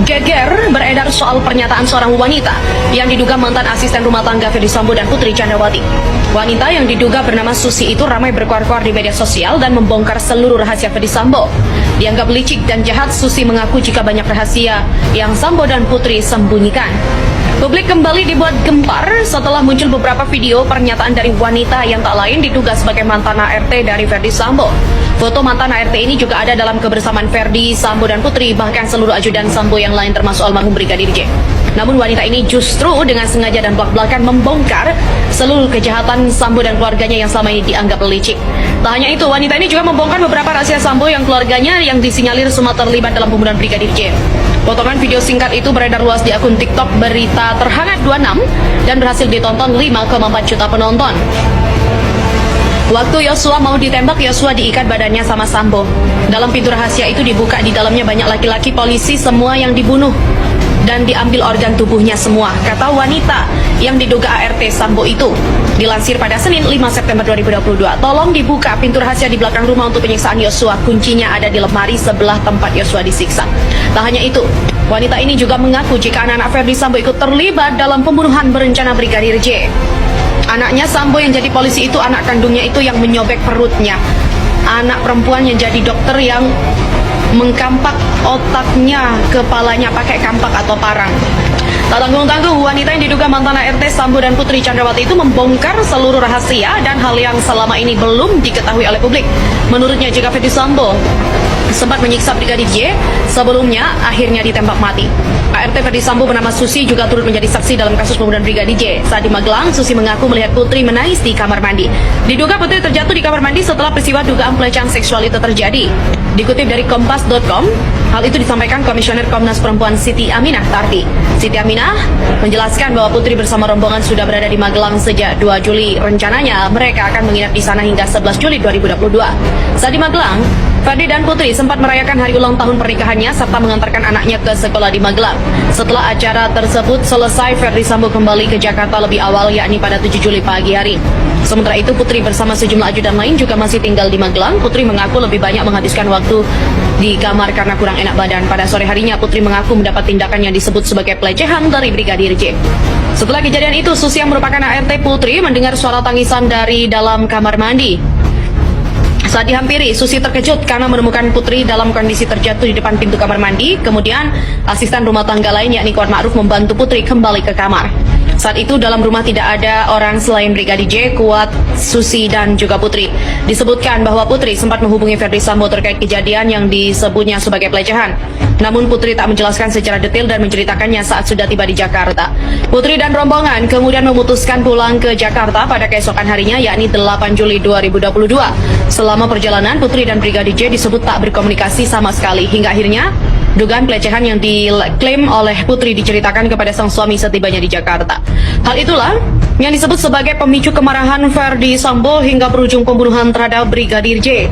Geger beredar soal pernyataan seorang wanita yang diduga mantan asisten rumah tangga Ferdy Sambo dan Putri Candrawati. Wanita yang diduga bernama Susi itu ramai berkuar-kuar di media sosial dan membongkar seluruh rahasia Ferdy Sambo. Dianggap licik dan jahat, Susi mengaku jika banyak rahasia yang Sambo dan Putri sembunyikan. Publik kembali dibuat gempar setelah muncul beberapa video pernyataan dari wanita yang tak lain diduga sebagai mantan ART dari Ferdy Sambo. Foto mantan ART ini juga ada dalam kebersamaan Ferdy Sambo dan Putri, bahkan seluruh ajudan Sambo yang lain termasuk almarhum Brigadir J. Namun wanita ini justru dengan sengaja dan belak-belakan membongkar seluruh kejahatan Sambo dan keluarganya yang selama ini dianggap licik. Tak hanya itu, wanita ini juga membongkar beberapa rahasia Sambo yang keluarganya yang disinyalir semua terlibat dalam pembunuhan Brigadir J. Potongan video singkat itu beredar luas di akun TikTok Berita Terhangat 26 dan berhasil ditonton 5,4 juta penonton. Waktu Yosua mau ditembak, Yosua diikat badannya sama Sambo. Dalam pintu rahasia itu dibuka, di dalamnya banyak laki-laki polisi semua yang dibunuh dan diambil organ tubuhnya semua, kata wanita yang diduga ART Sambo itu. Dilansir pada Senin 5 September 2022, tolong dibuka pintu rahasia di belakang rumah untuk penyiksaan Yosua. Kuncinya ada di lemari sebelah tempat Yosua disiksa. Tak hanya itu, wanita ini juga mengaku jika anak-anak Ferdy Sambo ikut terlibat dalam pembunuhan berencana Brigadir J. Anaknya Sambo yang jadi polisi itu anak kandungnya itu yang menyobek perutnya. Anak perempuan yang jadi dokter yang mengkampak otaknya, kepalanya pakai kampak atau parang. Tak tanggung-tanggung, wanita yang diduga mantan ART Sambo dan Putri Candrawati itu membongkar seluruh rahasia dan hal yang selama ini belum diketahui oleh publik. Menurutnya, jika Ferdy Sambo sempat menyiksa Brigadir J, sebelumnya akhirnya ditembak mati. ART Ferdy Sambo bernama Susi juga turut menjadi saksi dalam kasus pembunuhan Brigadir J. Saat di Magelang, Susi mengaku melihat Putri menangis di kamar mandi. Diduga Putri terjatuh di kamar mandi setelah peristiwa dugaan pelecehan seksual itu terjadi. Dikutip dari Kompas.com, hal itu disampaikan Komisioner Komnas Perempuan Siti Aminah Tardi. Siti Aminah menjelaskan bahwa Putri bersama rombongan sudah berada di Magelang sejak 2 Juli. Rencananya mereka akan menginap di sana hingga 11 Juli 2022. Saat di Magelang, Ferdy dan Putri sempat merayakan hari ulang tahun pernikahannya serta mengantarkan anaknya ke sekolah di Magelang. Setelah acara tersebut selesai, Ferdy Sambo kembali ke Jakarta lebih awal, yakni pada 7 Juli pagi hari. Sementara itu, Putri bersama sejumlah ajudan lain juga masih tinggal di Magelang. Putri mengaku lebih banyak menghabiskan waktu di kamar karena kurang enak badan. Pada sore harinya, Putri mengaku mendapat tindakan yang disebut sebagai pelecehan dari Brigadir J. Setelah kejadian itu, Susi yang merupakan ART Putri mendengar suara tangisan dari dalam kamar mandi. Saat dihampiri, Susi terkejut karena menemukan Putri dalam kondisi terjatuh di depan pintu kamar mandi. Kemudian, asisten rumah tangga lain yakni Kuat Ma'ruf membantu Putri kembali ke kamar. Saat itu dalam rumah tidak ada orang selain Brigadir J, Kuat, Susi, dan juga Putri. Disebutkan bahwa Putri sempat menghubungi Ferdy Sambo terkait kejadian yang disebutnya sebagai pelecehan. Namun Putri tak menjelaskan secara detail dan menceritakannya saat sudah tiba di Jakarta. Putri dan rombongan kemudian memutuskan pulang ke Jakarta pada keesokan harinya, yakni 8 Juli 2022. Selama perjalanan, Putri dan Brigadir J disebut tak berkomunikasi sama sekali. Hingga akhirnya, dugaan pelecehan yang diklaim oleh Putri diceritakan kepada sang suami setibanya di Jakarta. Hal itulah yang disebut sebagai pemicu kemarahan Ferdy Sambo hingga berujung pembunuhan terhadap Brigadir J.